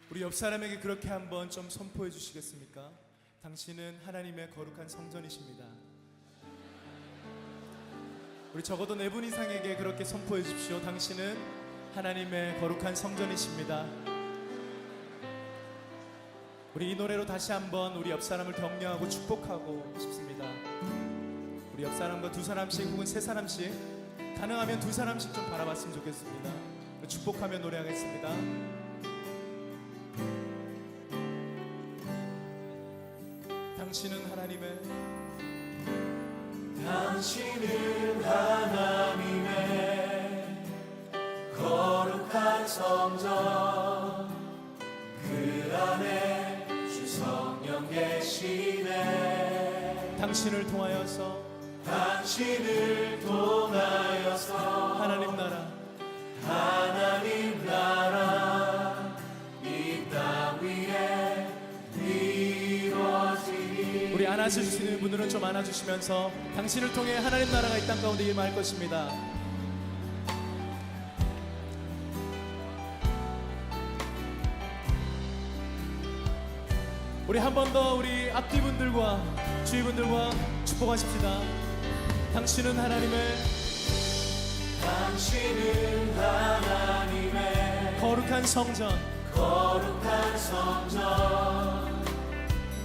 우리 옆 사람에게 그렇게 한번 좀 선포해 주시겠습니까? 당신은 하나님의 거룩한 성전이십니다. 우리 적어도 4분 이상에게 그렇게 선포해 주십시오. 당신은 하나님의 거룩한 성전이십니다. 우리 이 노래로 다시 한번 우리 옆 사람을 격려하고 축복하고 싶습니다. 우리 옆 사람과 2사람씩 혹은 3사람씩, 가능하면 2사람씩 좀 바라봤으면 좋겠습니다. 축복하며 노래하겠습니다. 당신은 하나님의 거룩한 성전, 그 안에 주 성령 계시네. 당신을 통하여서 하나님 나라 이 땅 위에 이루어지리. 우리 안아줄 수 있는 분들은 좀 안아주시면서 당신을 통해 하나님 나라가 이 땅 가운데 임할 것입니다. 우리 한 번 더 우리 앞뒤 분들과 주위 분들과 축복하십시다. 당신은 하나님의 거룩한 성전,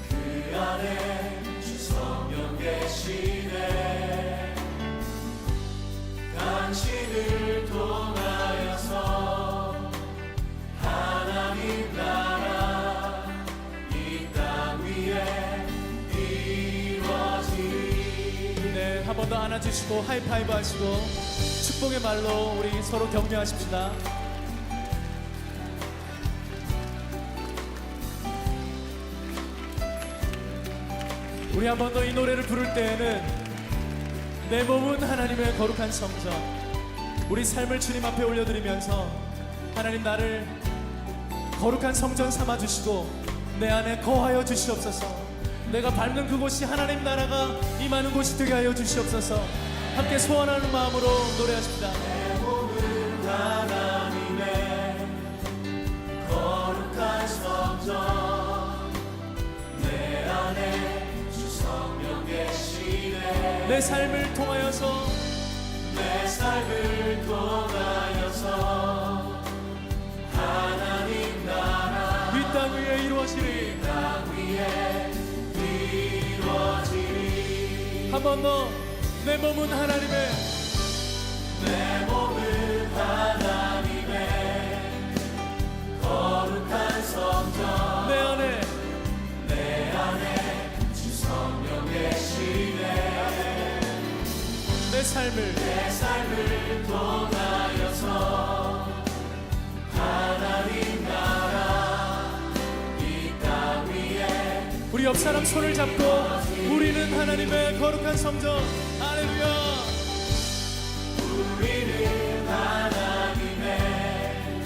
그 안에 주 성령 계시네. 당신을 통하여서 하나님 나라 이 땅 위에 이루어지리. 네, 한 번 더 안아주시고 하이파이브 하시고 축복의 말로 우리 서로 격려하십시다. 우리 한 번 더 이 노래를 부를 때에는 내 몸은 하나님의 거룩한 성전, 우리 삶을 주님 앞에 올려드리면서 하나님 나를 거룩한 성전 삼아주시고 내 안에 거하여 주시옵소서. 내가 밟는 그곳이 하나님 나라가 임하는 곳이 되게 하여 주시옵소서. 함께 소원하는 마음으로 노래하십니다. 내 몸은 하나님의 거룩한 성전, 내 안에 주 성령 계시네. 내 삶을 통하여서 하나님 나라 이 땅 위에 이루어지리. 한 번 더. 내 몸은 하나님의 거룩한 성전, 내 안에 주 성령 계시네. 내 삶을 통하여서 하나님 나라 이 땅 위에. 우리 옆 사람 손을 잡고 우리는 하나님의 거룩한 성전. 할렐루야. 우리는 하나님의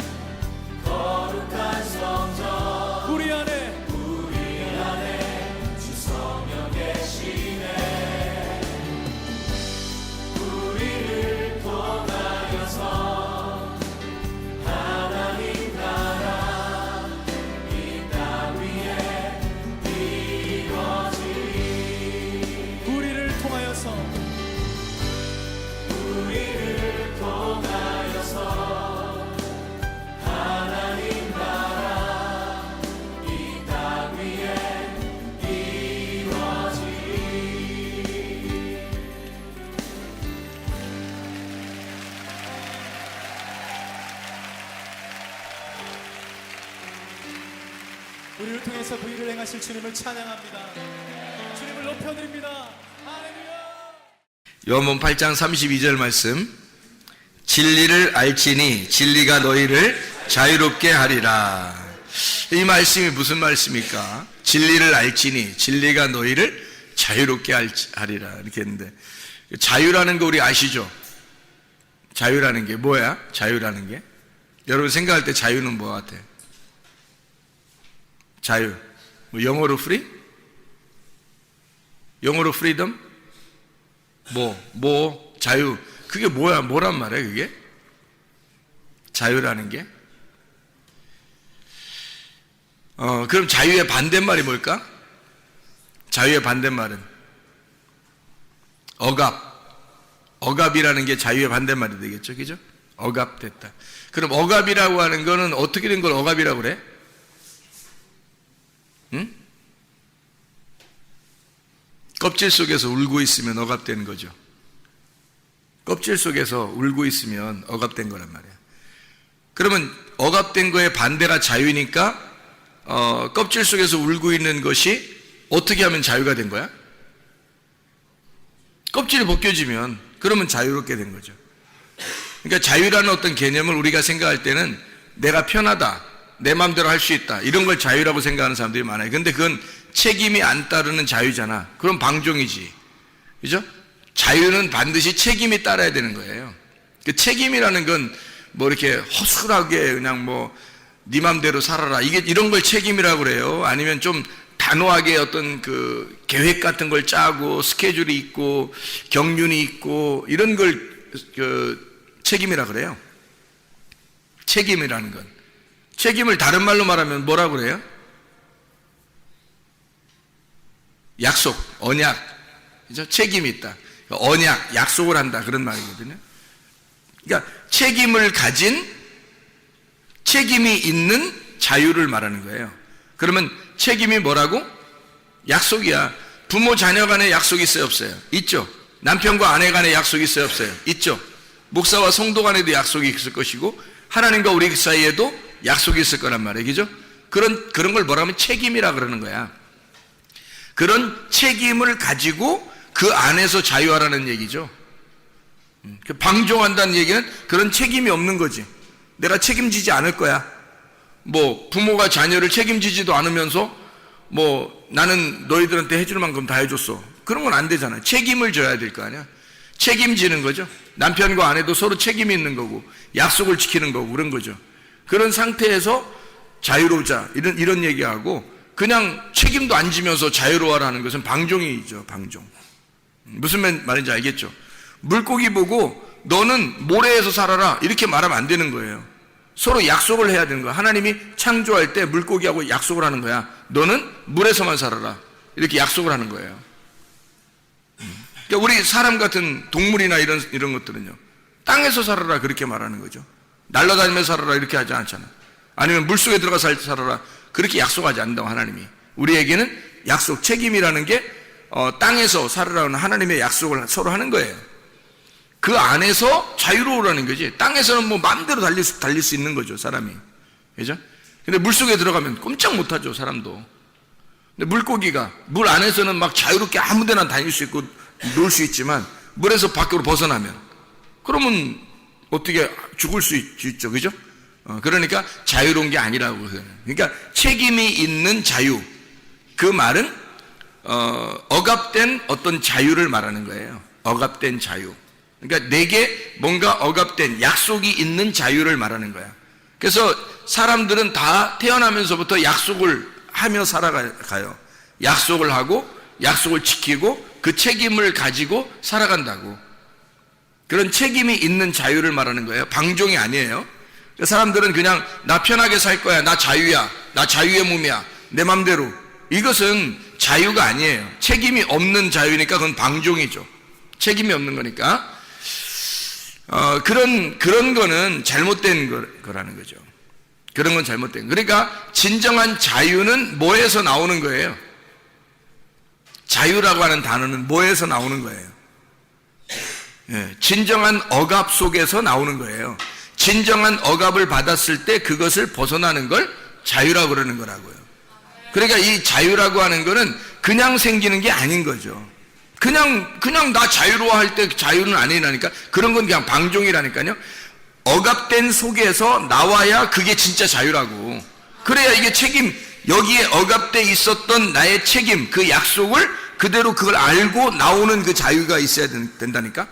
거룩한 성전, 우리 안에 주 성령 계시네. 우리를 통하여서 하나님 나라 이 땅 위에 이루어지리. 우리를 통하여서 하나님 나라 이 땅 위에 이루어지리. 우리를 통해서 그 일을 행하실 주님을 찬양합니다. 주님을 높여드립니다. 할렐루야. 요한복음 8장 32절 말씀. 진리를 알지니 진리가 너희를 자유롭게 하리라. 이 말씀이 무슨 말씀입니까? 진리를 알지니 진리가 너희를 자유롭게 하리라 이렇게 했는데, 자유라는 거 우리 아시죠? 자유라는 게 뭐야? 자유라는 게 여러분 생각할 때 자유는 뭐 같아? 자유 뭐 영어로 free? 영어로 freedom? 자유 그게 뭐야? 뭐란 말이야 그게? 자유라는 게? 그럼 자유의 반대말이 뭘까? 자유의 반대말은 억압이라는 게 자유의 반대말이 되겠죠, 그죠? 억압됐다. 그럼 억압이라고 하는 거는 어떻게 된 걸 억압이라고 그래? 응? 껍질 속에서 울고 있으면 억압된 거죠. 껍질 속에서 울고 있으면 억압된 거란 말이야. 그러면 억압된 거의 반대가 자유니까 껍질 속에서 울고 있는 것이 어떻게 하면 자유가 된 거야? 껍질이 벗겨지면 그러면 자유롭게 된 거죠. 그러니까 자유라는 어떤 개념을 우리가 생각할 때는 내가 편하다, 내 마음대로 할 수 있다, 이런 걸 자유라고 생각하는 사람들이 많아요. 근데 그건 책임이 안 따르는 자유잖아. 그럼 방종이지. 그죠? 자유는 반드시 책임이 따라야 되는 거예요. 그 책임이라는 건 뭐 이렇게 허술하게 그냥 뭐 네 맘대로 살아라, 이게 이런 걸 책임이라고 그래요. 아니면 좀 단호하게 어떤 그 계획 같은 걸 짜고 스케줄이 있고 경륜이 있고 이런 걸 그 책임이라 그래요. 책임이라는 건, 책임을 다른 말로 말하면 뭐라고 그래요? 약속, 언약, 그죠? 책임이 있다. 언약, 약속을 한다, 그런 말이거든요. 그러니까 책임을 가진, 책임이 있는 자유를 말하는 거예요. 그러면 책임이 뭐라고? 약속이야. 부모 자녀 간의 약속이 있어요, 없어요? 있죠. 남편과 아내 간의 약속이 있어요, 없어요? 있죠. 목사와 성도 간에도 약속이 있을 것이고 하나님과 우리 사이에도 약속이 있을 거란 말이에요, 그죠? 그런 걸 뭐라 하면 책임이라 그러는 거야. 그런 책임을 가지고 그 안에서 자유하라는 얘기죠. 방종한다는 얘기는 그런 책임이 없는 거지. 내가 책임지지 않을 거야. 뭐 부모가 자녀를 책임지지도 않으면서 뭐 나는 너희들한테 해줄 만큼 다 해줬어, 그런 건 안 되잖아요. 책임을 져야 될 거 아니야. 책임지는 거죠. 남편과 아내도 서로 책임이 있는 거고 약속을 지키는 거고 그런 거죠. 그런 상태에서 자유로우자, 이런 얘기하고 그냥 책임도 안 지면서 자유로워라는 것은 방종이죠. 방종. 무슨 말인지 알겠죠? 물고기 보고 너는 모래에서 살아라 이렇게 말하면 안 되는 거예요. 서로 약속을 해야 되는 거야. 하나님이 창조할 때 물고기하고 약속을 하는 거야. 너는 물에서만 살아라 이렇게 약속을 하는 거예요. 그러니까 우리 사람 같은 동물이나 이런 것들은요, 땅에서 살아라 그렇게 말하는 거죠. 날아다니면서 살아라 이렇게 하지 않잖아. 아니면 물속에 들어가 살아라 그렇게 약속하지 않는다고. 하나님이 우리에게는 약속, 책임이라는 게 땅에서 살아라는 하나님의 약속을 서로 하는 거예요. 그 안에서 자유로우라는 거지. 땅에서는 뭐 마음대로 달릴 수 있는 거죠, 사람이. 그죠? 근데 물속에 들어가면 꼼짝 못하죠, 사람도. 근데 물고기가 물 안에서는 막 자유롭게 아무 데나 다닐 수 있고 놀 수 있지만 물에서 밖으로 벗어나면 그러면 어떻게 죽을 수 있죠, 그죠? 그러니까 자유로운 게 아니라고. 그러니까 책임이 있는 자유, 그 말은 억압된 어떤 자유를 말하는 거예요. 억압된 자유. 그러니까 내게 뭔가 억압된 약속이 있는 자유를 말하는 거야. 그래서 사람들은 다 태어나면서부터 약속을 하며 살아가요. 약속을 하고 약속을 지키고 그 책임을 가지고 살아간다고. 그런 책임이 있는 자유를 말하는 거예요. 방종이 아니에요. 사람들은 그냥 나 편하게 살 거야, 나 자유야, 나 자유의 몸이야, 내 맘대로. 이것은 자유가 아니에요. 책임이 없는 자유니까 그건 방종이죠. 책임이 없는 거니까. 그런 거는 잘못된 거라는 거죠. 그런 건 잘못된. 그러니까 진정한 자유는 뭐에서 나오는 거예요? 자유라고 하는 단어는 뭐에서 나오는 거예요? 예, 진정한 억압 속에서 나오는 거예요. 진정한 억압을 받았을 때 그것을 벗어나는 걸 자유라고 그러는 거라고요. 그러니까 이 자유라고 하는 거는 그냥 생기는 게 아닌 거죠. 그냥 나 자유로워할 때 자유는 아니라니까. 그런 건 그냥 방종이라니까요. 억압된 속에서 나와야 그게 진짜 자유라고. 그래야 이게 책임, 여기에 억압돼 있었던 나의 책임, 그 약속을 그대로 그걸 알고 나오는 그 자유가 있어야 된다니까.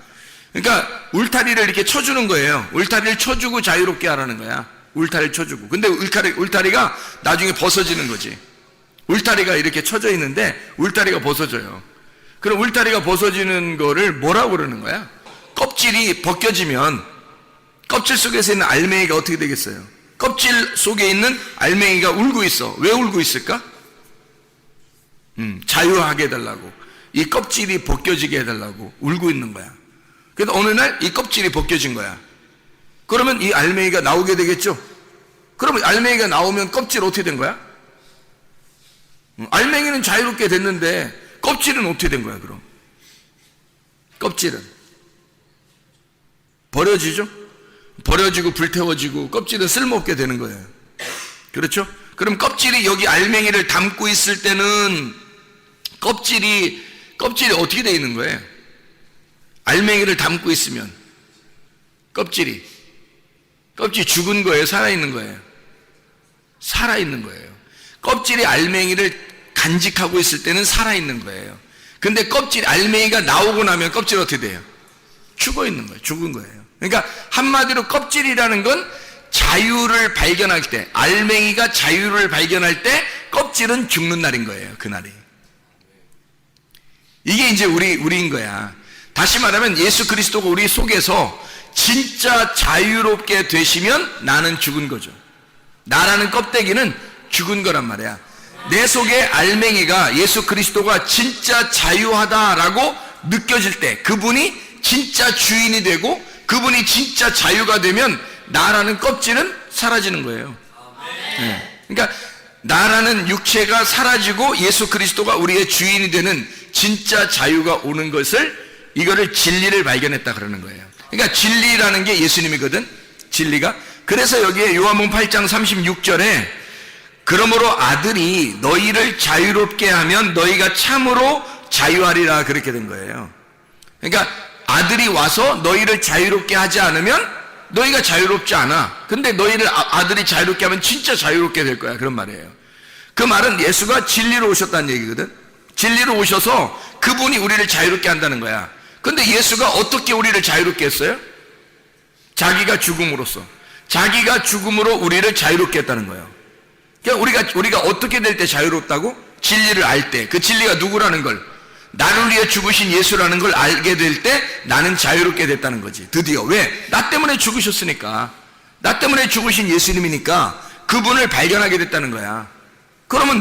그러니까 울타리를 이렇게 쳐주는 거예요. 울타리를 쳐주고 자유롭게 하라는 거야. 울타리를 쳐주고. 근데 울타리가 나중에 벗어지는 거지. 울타리가 이렇게 쳐져 있는데 울타리가 벗어져요. 그럼 울타리가 벗어지는 거를 뭐라고 그러는 거야? 껍질이 벗겨지면 껍질 속에서 있는 알맹이가 어떻게 되겠어요? 껍질 속에 있는 알맹이가 울고 있어. 왜 울고 있을까? 자유하게 해달라고, 이 껍질이 벗겨지게 해달라고 울고 있는 거야. 그래서 어느 날 이 껍질이 벗겨진 거야. 그러면 이 알맹이가 나오게 되겠죠? 그러면 알맹이가 나오면 껍질 어떻게 된 거야? 알맹이는 자유롭게 됐는데 껍질은 어떻게 된 거야 그럼? 껍질은 버려지죠? 버려지고 불태워지고 껍질은 쓸모없게 되는 거예요. 그렇죠? 그럼 껍질이 여기 알맹이를 담고 있을 때는 껍질이 어떻게 되어 있는 거예요? 알맹이를 담고 있으면 껍질이 죽은 거예요? 살아있는 거예요? 살아있는 거예요. 껍질이 알맹이를 간직하고 있을 때는 살아있는 거예요. 근데 알맹이가 나오고 나면 껍질 어떻게 돼요? 죽어 있는 거예요. 죽은 거예요. 그러니까 한마디로 껍질이라는 건 자유를 발견할 때, 알맹이가 자유를 발견할 때 껍질은 죽는 날인 거예요. 그날이. 이게 이제 우리인 거야. 다시 말하면 예수 그리스도가 우리 속에서 진짜 자유롭게 되시면 나는 죽은 거죠. 나라는 껍데기는 죽은 거란 말이야. 내 속에 알맹이가 예수 그리스도가 진짜 자유하다라고 느껴질 때, 그분이 진짜 주인이 되고 그분이 진짜 자유가 되면 나라는 껍질은 사라지는 거예요. 네. 그러니까 나라는 육체가 사라지고 예수 그리스도가 우리의 주인이 되는 진짜 자유가 오는 것을, 이거를 진리를 발견했다 그러는 거예요. 그러니까 진리라는 게 예수님이거든. 진리가. 그래서 여기에 요한복음 8장 36절에 그러므로 아들이 너희를 자유롭게 하면 너희가 참으로 자유하리라 그렇게 된 거예요. 그러니까 아들이 와서 너희를 자유롭게 하지 않으면 너희가 자유롭지 않아. 근데 너희를 아들이 자유롭게 하면 진짜 자유롭게 될 거야. 그런 말이에요. 그 말은 예수가 진리로 오셨다는 얘기거든. 진리로 오셔서 그분이 우리를 자유롭게 한다는 거야. 근데 예수가 어떻게 우리를 자유롭게 했어요? 자기가 죽음으로써. 자기가 죽음으로 우리를 자유롭게 했다는 거예요. 그러니까 우리가 어떻게 될 때 자유롭다고? 진리를 알 때. 그 진리가 누구라는 걸, 나를 위해 죽으신 예수라는 걸 알게 될 때 나는 자유롭게 됐다는 거지. 드디어. 왜? 나 때문에 죽으셨으니까. 나 때문에 죽으신 예수님이니까 그분을 발견하게 됐다는 거야. 그러면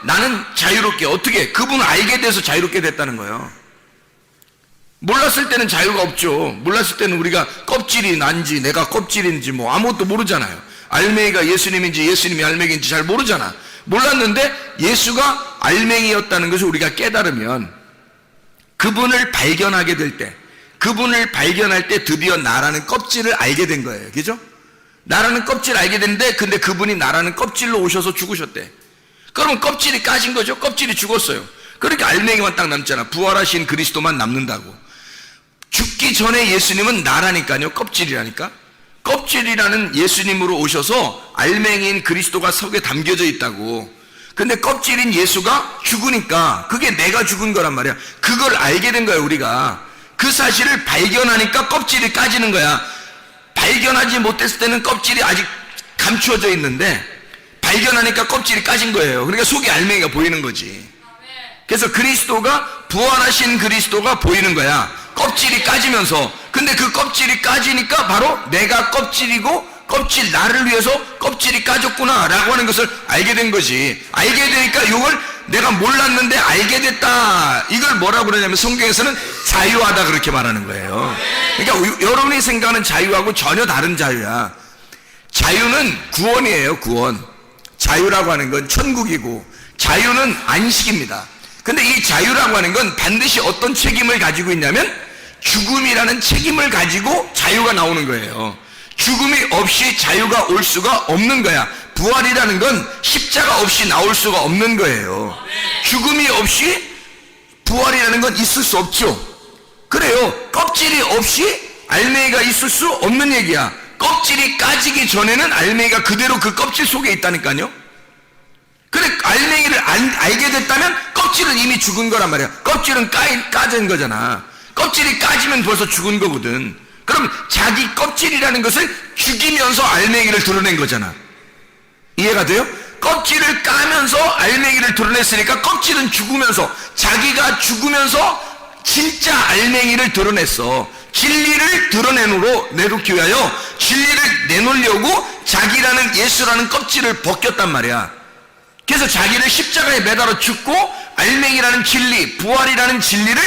나는 자유롭게, 어떻게? 그분을 알게 돼서 자유롭게 됐다는 거예요. 몰랐을 때는 자유가 없죠. 몰랐을 때는 우리가 껍질이 난지 내가 껍질인지 뭐 아무것도 모르잖아요. 알맹이가 예수님인지 예수님이 알맹이인지 잘 모르잖아. 몰랐는데 예수가 알맹이였다는 것을 우리가 깨달으면, 그분을 발견하게 될 때, 그분을 발견할 때 드디어 나라는 껍질을 알게 된 거예요. 그죠? 나라는 껍질을 알게 됐는데, 근데 그분이 나라는 껍질로 오셔서 죽으셨대. 그러면 껍질이 까진 거죠. 껍질이 죽었어요. 그러니까 알맹이만 딱 남잖아. 부활하신 그리스도만 남는다고. 죽기 전에 예수님은 나라니까요. 껍질이라니까. 껍질이라는 예수님으로 오셔서 알맹이인 그리스도가 속에 담겨져 있다고. 근데 껍질인 예수가 죽으니까 그게 내가 죽은 거란 말이야. 그걸 알게 된 거야. 우리가 그 사실을 발견하니까 껍질이 까지는 거야. 발견하지 못했을 때는 껍질이 아직 감추어져 있는데 발견하니까 껍질이 까진 거예요. 그러니까 속에 알맹이가 보이는 거지. 그래서 부활하신 그리스도가 보이는 거야. 껍질이 까지면서. 근데 그 껍질이 까지니까 바로 내가 껍질이고, 껍질, 나를 위해서 껍질이 까졌구나 라고 하는 것을 알게 된 거지. 알게 되니까 이걸 내가 몰랐는데 알게 됐다. 이걸 뭐라고 그러냐면 성경에서는 자유하다 그렇게 말하는 거예요. 그러니까 여러분이 생각하는 자유하고 전혀 다른 자유야. 자유는 구원이에요. 구원. 자유라고 하는 건 천국이고, 자유는 안식입니다. 근데 이 자유라고 하는 건 반드시 어떤 책임을 가지고 있냐면 죽음이라는 책임을 가지고 자유가 나오는 거예요. 죽음이 없이 자유가 올 수가 없는 거야. 부활이라는 건 십자가 없이 나올 수가 없는 거예요. 죽음이 없이 부활이라는 건 있을 수 없죠. 그래요. 껍질이 없이 알맹이가 있을 수 없는 얘기야. 껍질이 까지기 전에는 알맹이가 그대로 그 껍질 속에 있다니까요. 그래, 알맹이를 알게 됐다면 껍질은 이미 죽은 거란 말이야. 껍질은 까진 거잖아. 껍질이 까지면 벌써 죽은 거거든. 그럼 자기 껍질이라는 것을 죽이면서 알맹이를 드러낸 거잖아. 이해가 돼요? 껍질을 까면서 알맹이를 드러냈으니까 껍질은 죽으면서, 자기가 죽으면서 진짜 알맹이를 드러냈어. 진리를 내놓기 위하여 진리를 내놓으려고 자기라는 예수라는 껍질을 벗겼단 말이야. 그래서 자기를 십자가에 매달아 죽고 알맹이라는 진리, 부활이라는 진리를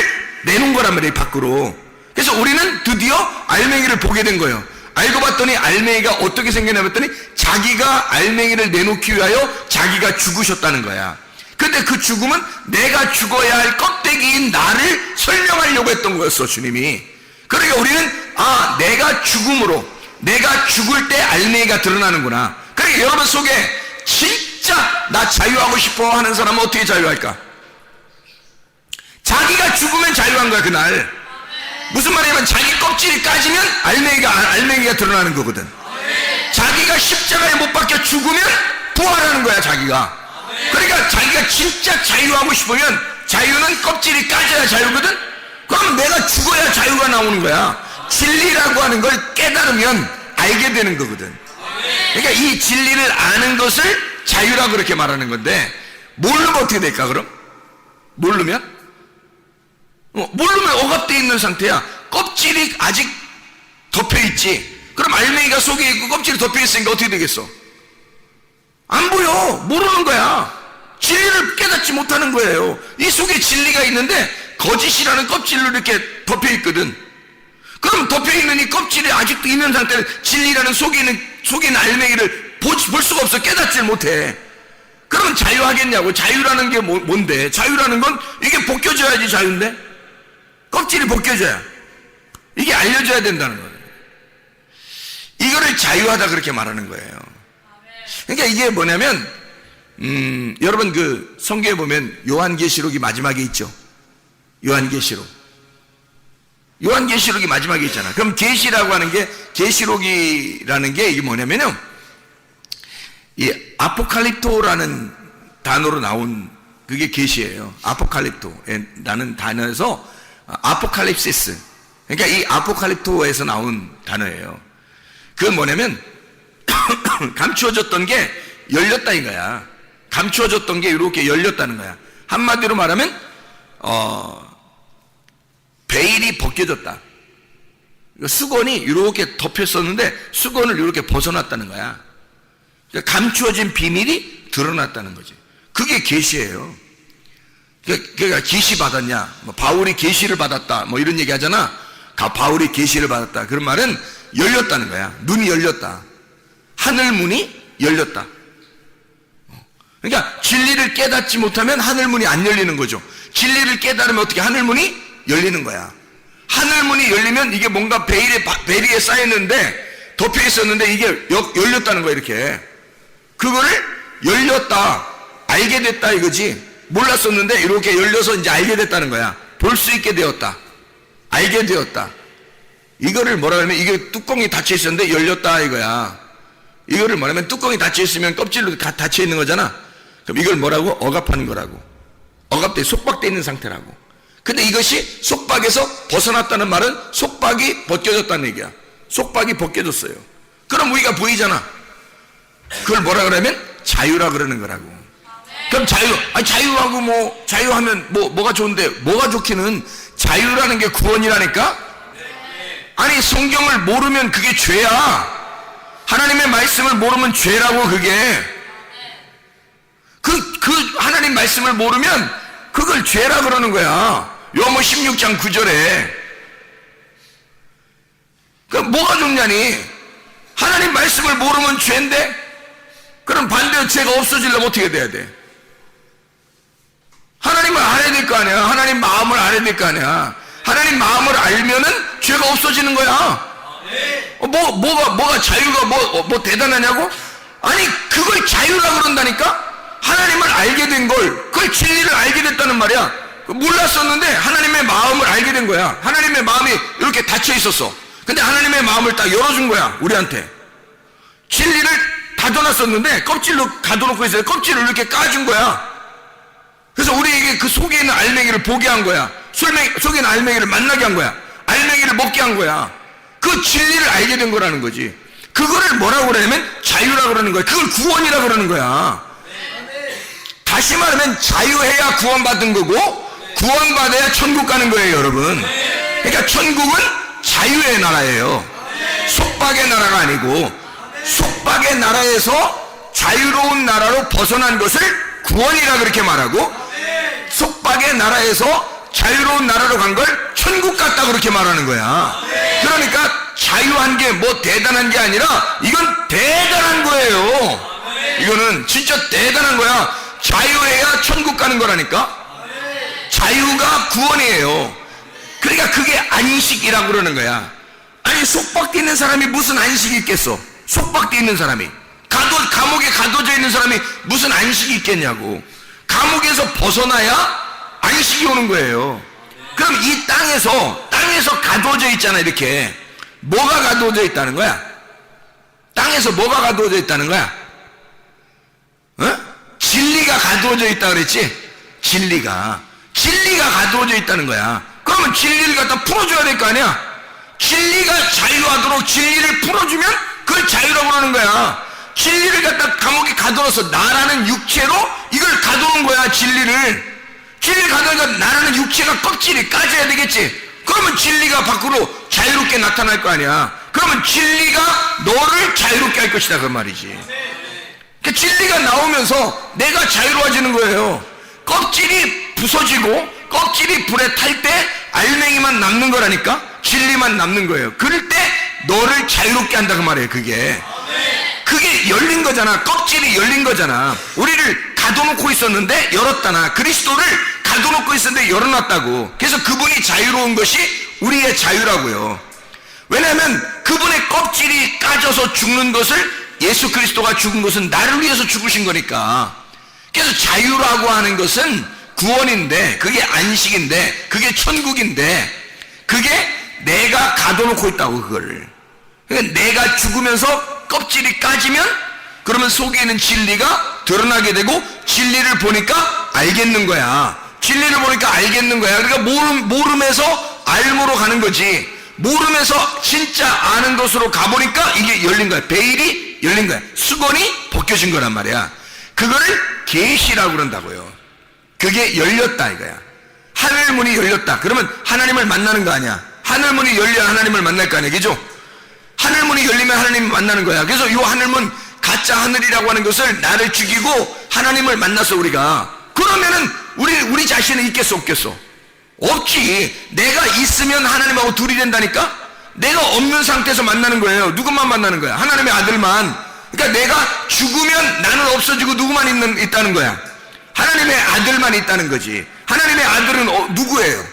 내놓은 거란 말이에요, 밖으로. 그래서 우리는 드디어 알맹이를 보게 된 거예요. 알고 봤더니 알맹이가 어떻게 생겼냐 했더니 자기가 알맹이를 내놓기 위하여 자기가 죽으셨다는 거야. 근데 그 죽음은 내가 죽어야 할 껍데기인 나를 설명하려고 했던 거였어, 주님이. 그러니까 우리는 내가 죽음으로, 내가 죽을 때 알맹이가 드러나는구나. 그러니까 여러분 속에 진짜 나 자유하고 싶어 하는 사람은 어떻게 자유할까? 자기가 죽으면 자유한 거야, 그날. 무슨 말이냐면 자기 껍질이 까지면 알맹이가 드러나는 거거든. 자기가 십자가에 못 박혀 죽으면 부활하는 거야, 자기가. 그러니까 자기가 진짜 자유하고 싶으면 자유는 껍질이 까져야 자유거든. 그럼 내가 죽어야 자유가 나오는 거야. 진리라고 하는 걸 깨달으면 알게 되는 거거든. 그러니까 이 진리를 아는 것을 자유라고 그렇게 말하는 건데, 모르면 어떻게 될까 그럼? 모르면 억압되어 있는 상태야. 껍질이 아직 덮여있지. 그럼 알맹이가 속에 있고 껍질이 덮여있으니까 어떻게 되겠어? 안 보여. 모르는 거야. 진리를 깨닫지 못하는 거예요. 이 속에 진리가 있는데 거짓이라는 껍질로 이렇게 덮여있거든. 그럼 덮여있는 이 껍질이 아직도 있는 상태는 진리라는 속에 있는 알맹이를 볼 수가 없어. 깨닫질 못해. 그러면 자유하겠냐고. 자유라는 게 뭔데? 자유라는 건 이게 벗겨져야지 자유인데? 껍질이 벗겨져야. 이게 알려져야 된다는 거예요. 이거를 자유하다 그렇게 말하는 거예요. 그러니까 이게 뭐냐면 여러분 그 성경에 보면 요한계시록이 마지막에 있죠. 요한계시록이 마지막에 있잖아. 그럼 계시라고 하는 게, 계시록이라는 게 이게 뭐냐면요, 이 아포칼립토라는 단어로 나온 그게 계시예요. 아포칼립토라는 단어에서 아포칼립시스, 그러니까 이 아포칼립토에서 나온 단어예요. 그건 뭐냐면 감추어졌던 게 열렸다 이거야. 감추어졌던 게 이렇게 열렸다는 거야. 한마디로 말하면 베일이 벗겨졌다. 수건이 이렇게 덮였었는데 수건을 이렇게 벗어났다는 거야. 그러니까 감추어진 비밀이 드러났다는 거지. 그게 계시예요. 그러니까 계시 받았냐, 바울이 계시를 받았다, 이런 얘기 하잖아. 바울이 계시를 받았다. 그런 말은 열렸다는 거야. 눈이 열렸다. 하늘 문이 열렸다. 그러니까 진리를 깨닫지 못하면 하늘 문이 안 열리는 거죠. 진리를 깨달으면 어떻게 하늘 문이 열리는 거야. 하늘 문이 열리면 이게 뭔가 베리에 쌓였는데, 덮여 있었는데 이게 열렸다는 거야, 이렇게. 그거를 열렸다, 알게 됐다 이거지. 몰랐었는데 이렇게 열려서 이제 알게 됐다는 거야. 볼 수 있게 되었다, 알게 되었다. 이거를 뭐라 하면, 이게 뚜껑이 닫혀 있었는데 열렸다 이거야. 이거를 뭐냐면 뚜껑이 닫혀 있으면 껍질로 닫혀 있는 거잖아. 그럼 이걸 뭐라고? 억압하는 거라고. 억압돼, 속박돼 있는 상태라고. 근데 이것이 속박에서 벗어났다는 말은 속박이 벗겨졌다는 얘기야. 속박이 벗겨졌어요. 그럼 우리가 보이잖아. 그걸 뭐라 그러면 자유라 그러는 거라고. 그럼 자유하고 자유하면 뭐가 좋은데, 뭐가 좋기는, 자유라는 게 구원이라니까? 아니, 성경을 모르면 그게 죄야. 하나님의 말씀을 모르면 죄라고, 그게. 그 하나님 말씀을 모르면 그걸 죄라 그러는 거야. 요한복음 16장 9절에. 그럼 뭐가 좋냐니? 하나님 말씀을 모르면 죄인데? 그럼 반대로 죄가 없어지려면 어떻게 돼야 돼? 하나님을 알아야 될 거 아니야. 하나님 마음을 알아야 될 거 아니야. 하나님 마음을 알면은 죄가 없어지는 거야. 뭐가 자유가 뭐 대단하냐고? 아니, 그걸 자유라 그런다니까? 하나님을 알게 된 걸, 그걸 진리를 알게 됐다는 말이야. 몰랐었는데 하나님의 마음을 알게 된 거야. 하나님의 마음이 이렇게 닫혀 있었어. 근데 하나님의 마음을 딱 열어준 거야, 우리한테. 진리를 닫아놨었는데 껍질로 가둬놓고 있어요. 껍질을 이렇게 까준 거야. 그래서 우리에게 그 속에 있는 알맹이를 보게 한 거야. 속에 있는 알맹이를 만나게 한 거야. 알맹이를 먹게 한 거야. 그 진리를 알게 된 거라는 거지. 그거를 뭐라고 그러냐면 자유라고 그러는 거야. 그걸 구원이라고 그러는 거야. 다시 말하면 자유해야 구원받은 거고, 구원받아야 천국 가는 거예요, 여러분. 그러니까 천국은 자유의 나라예요. 속박의 나라가 아니고, 속박의 나라에서 자유로운 나라로 벗어난 것을 구원이라 그렇게 말하고, 속박의 나라에서 자유로운 나라로 간 걸 천국 같다 그렇게 말하는 거야. 그러니까 자유한 게 뭐 대단한 게 아니라 이건 대단한 거예요. 이거는 진짜 대단한 거야. 자유해야 천국 가는 거라니까. 자유가 구원이에요. 그러니까 그게 안식이라고 그러는 거야. 아니, 속박돼 있는 사람이 무슨 안식이 있겠어? 속박돼 있는 사람이, 감옥에 가둬져 있는 사람이 무슨 안식이 있겠냐고. 감옥에서 벗어나야 안식이 오는 거예요. 그럼 이 땅에서 가둬져 있잖아. 이렇게 뭐가 가둬져 있다는 거야? 땅에서 뭐가 가둬져 있다는 거야? 진리가 가두어져 있다 그랬지? 진리가 가두어져 있다는 거야. 그러면 진리를 갖다 풀어줘야 될 거 아니야? 진리가 자유하도록 진리를 풀어주면 그걸 자유라고 하는 거야. 진리를 갖다 감옥에 가둬서 나라는 육체로 이걸 가두는 거야. 진리를 가두니까 나라는 육체가 껍질이 까져야 되겠지. 그러면 진리가 밖으로 자유롭게 나타날 거 아니야. 그러면 진리가 너를 자유롭게 할 것이다 그 말이지. 그 진리가 나오면서 내가 자유로워지는 거예요. 껍질이 부서지고 껍질이 불에 탈 때 알맹이만 남는 거라니까. 진리만 남는 거예요. 그럴 때 너를 자유롭게 한다 그 말이에요. 그게 열린 거잖아. 껍질이 열린 거잖아. 우리를 가둬놓고 있었는데 열었다나. 그리스도를 가둬놓고 있었는데 열어놨다고. 그래서 그분이 자유로운 것이 우리의 자유라고요. 왜냐하면 그분의 껍질이 까져서 죽는 것을, 예수 그리스도가 죽은 것은 나를 위해서 죽으신 거니까. 그래서 자유라고 하는 것은 구원인데, 그게 안식인데, 그게 천국인데, 그게 내가 가둬놓고 있다고. 그거를 그러니까 내가 죽으면서 껍질이 까지면 그러면 속에 있는 진리가 드러나게 되고, 진리를 보니까 알겠는 거야. 진리를 보니까 알겠는 거야. 그러니까 모름에서 알므로 가는 거지. 모름에서 진짜 아는 것으로 가보니까 이게 열린 거야. 베일이 열린 거야. 수건이 벗겨진 거란 말이야. 그거를 계시라고 그런다고요. 그게 열렸다 이거야. 하늘 문이 열렸다. 그러면 하나님을 만나는 거 아니야. 하늘 문이 열려야 하나님을 만날 거 아니야. 그죠? 하늘 문이 열리면 하나님을 만나는 거야. 그래서 이 하늘문, 가짜 하늘이라고 하는 것을 나를 죽이고 하나님을 만나서 우리가, 그러면은 우리 자신은 있겠어 없겠어? 없지. 내가 있으면 하나님하고 둘이 된다니까. 내가 없는 상태에서 만나는 거예요. 누구만 만나는 거야? 하나님의 아들만. 그러니까 내가 죽으면 나는 없어지고 누구만 있다는 거야? 하나님의 아들만 있다는 거지. 하나님의 아들은 누구예요?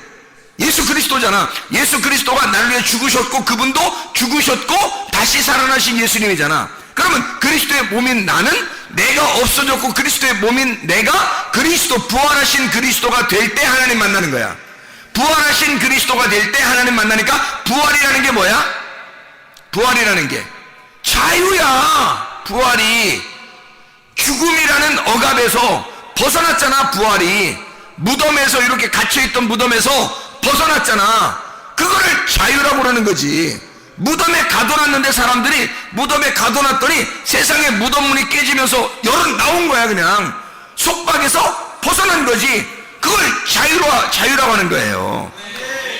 예수 그리스도잖아. 예수 그리스도가 나를 위해 죽으셨고, 그분도 죽으셨고 다시 살아나신 예수님이잖아. 그러면 그리스도의 몸인 나는, 내가 없어졌고 그리스도의 몸인 내가 그리스도, 부활하신 그리스도가 될 때 하나님 만나는 거야. 부활하신 그리스도가 될 때 하나님 만나니까, 부활이라는 게 뭐야? 부활이라는 게 자유야. 부활이 죽음이라는 억압에서 벗어났잖아. 부활이 무덤에서, 이렇게 갇혀있던 무덤에서 벗어났잖아. 그거를 자유라고 그러는 거지. 무덤에 가둬놨는데 사람들이 무덤에 가둬놨더니 세상에 무덤문이 깨지면서 나온 거야. 그냥 속박에서 벗어난 거지. 그걸 자유라고 하는 거예요.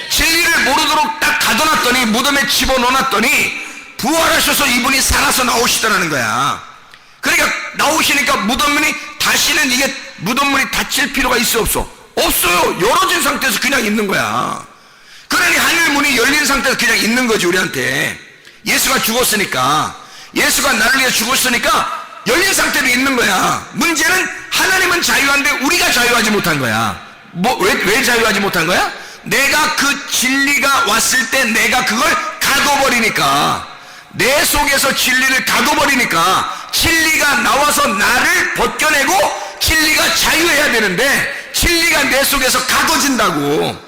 진리를 모르도록 딱 가둬놨더니, 무덤에 집어넣어놨더니 부활하셔서 이분이 살아서 나오시더라는 거야. 그러니까 나오시니까 무덤문이 다시는, 이게 무덤문이 닫힐 필요가 있어 없어? 없어요. 열어진 상태에서 그냥 있는 거야. 그러니 하늘문이 열린 상태에서 그냥 있는 거지. 우리한테 예수가 죽었으니까, 예수가 나를 위해 죽었으니까 열린 상태로 있는 거야. 문제는 하나님은 자유한데 우리가 자유하지 못한 거야. 왜 자유하지 못한 거야? 내가 그 진리가 왔을 때 내가 그걸 가둬버리니까, 내 속에서 진리를 가둬버리니까, 진리가 나와서 나를 벗겨내고 진리가 자유해야 되는데 진리가 내 속에서 가둬진다고.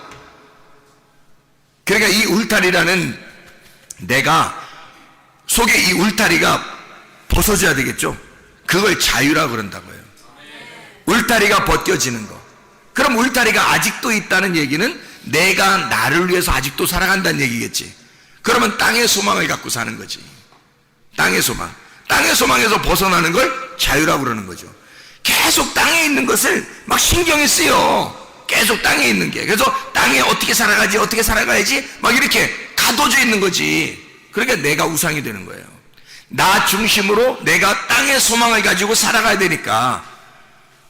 그러니까 이 울타리라는, 내가 속에 이 울타리가 벗어져야 되겠죠. 그걸 자유라고 그런다고요. 울타리가 벗겨지는 거. 그럼 울타리가 아직도 있다는 얘기는 내가 나를 위해서 아직도 살아간다는 얘기겠지. 그러면 땅의 소망을 갖고 사는 거지. 땅의 소망. 땅의 소망에서 벗어나는 걸 자유라고 그러는 거죠. 계속 땅에 있는 것을 막 신경이 쓰여. 계속 땅에 있는 게. 그래서 땅에 어떻게 살아가야지 막 이렇게 가둬져 있는 거지. 그러니까 내가 우상이 되는 거예요. 나 중심으로 내가 땅의 소망을 가지고 살아가야 되니까.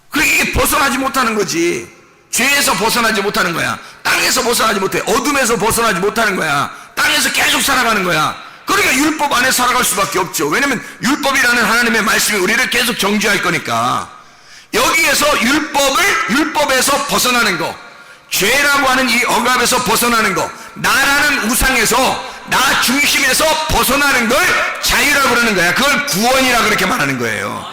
그러니까 이게 벗어나지 못하는 거지. 죄에서 벗어나지 못하는 거야. 땅에서 벗어나지 못해. 어둠에서 벗어나지 못하는 거야. 땅에서 계속 살아가는 거야. 그러니까 율법 안에 살아갈 수밖에 없죠. 왜냐면 율법이라는 하나님의 말씀이 우리를 계속 정죄할 거니까. 여기에서 율법에서 벗어나는 거, 죄라고 하는 이 억압에서 벗어나는 거, 나라는 우상에서, 나 중심에서 벗어나는 걸 자유라고 그러는 거야. 그걸 구원이라고 그렇게 말하는 거예요.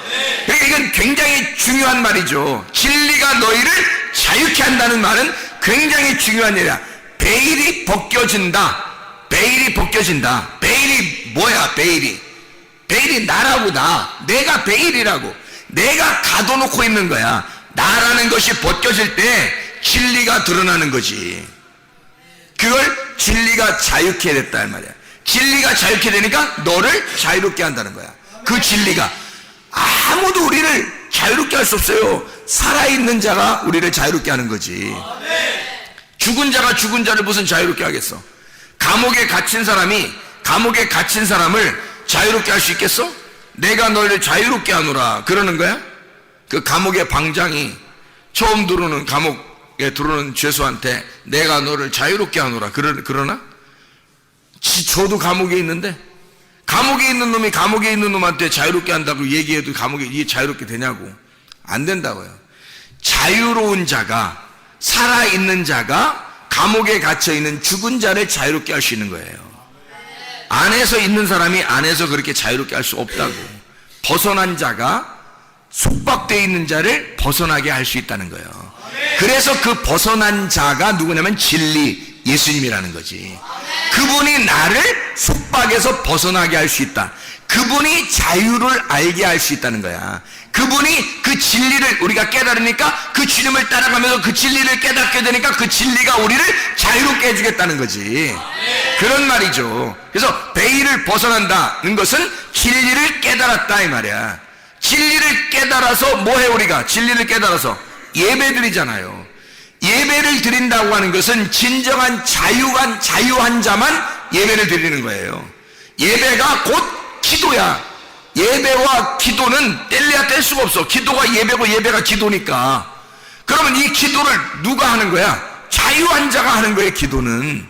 그러니까 이건 굉장히 중요한 말이죠. 진리가 너희를 자유케 한다는 말은 굉장히 중요한 일이야. 베일이 벗겨진다. 베일이 벗겨진다. 베일이 뭐야? 베일이 나라고. 내가 베일이라고. 내가 가둬놓고 있는 거야. 나라는 것이 벗겨질 때 진리가 드러나는 거지. 그걸 진리가 자유케 됐다 이 말이야. 진리가 자유케 되니까 너를 자유롭게 한다는 거야. 그 진리가. 아무도 우리를 자유롭게 할 수 없어요. 살아있는 자가 우리를 자유롭게 하는 거지. 죽은 자가 죽은 자를 무슨 자유롭게 하겠어? 감옥에 갇힌 사람을 자유롭게 할 수 있겠어? 내가 너희를 자유롭게 하노라 그러는 거야? 그 감옥의 방장이 처음 들어오는 감옥에 들어오는 죄수한테 내가 너를 자유롭게 하노라 그러나? 저도 감옥에 있는데 감옥에 있는 놈이 감옥에 있는 놈한테 자유롭게 한다고 얘기해도 감옥에 이게 자유롭게 되냐고. 안 된다고요. 자유로운 자가, 살아있는 자가 감옥에 갇혀있는 죽은 자를 자유롭게 할 수 있는 거예요. 안에서 있는 사람이 안에서 그렇게 자유롭게 할 수 없다고. 벗어난 자가 속박되어 있는 자를 벗어나게 할 수 있다는 거예요. 그래서 그 벗어난 자가 누구냐면 진리, 예수님이라는 거지. 그분이 나를 속박에서 벗어나게 할 수 있다. 그분이 자유를 알게 할 수 있다는 거야. 그분이 그 진리를 우리가 깨달으니까 그 주님을 따라가면서 그 진리를 깨닫게 되니까 그 진리가 우리를 자유롭게 해주겠다는 거지. 그런 말이죠. 그래서 베일을 벗어난다는 것은 진리를 깨달았다 이 말이야. 진리를 깨달아서 뭐해 우리가? 진리를 깨달아서 예배 드리잖아요. 예배를 드린다고 하는 것은 진정한 자유한 자만 예배를 드리는 거예요. 예배가 곧 기도야. 예배와 기도는 뗄래야 뗄 수가 없어. 기도가 예배고 예배가 기도니까. 그러면 이 기도를 누가 하는 거야? 자유한 자가 하는 거예요. 기도는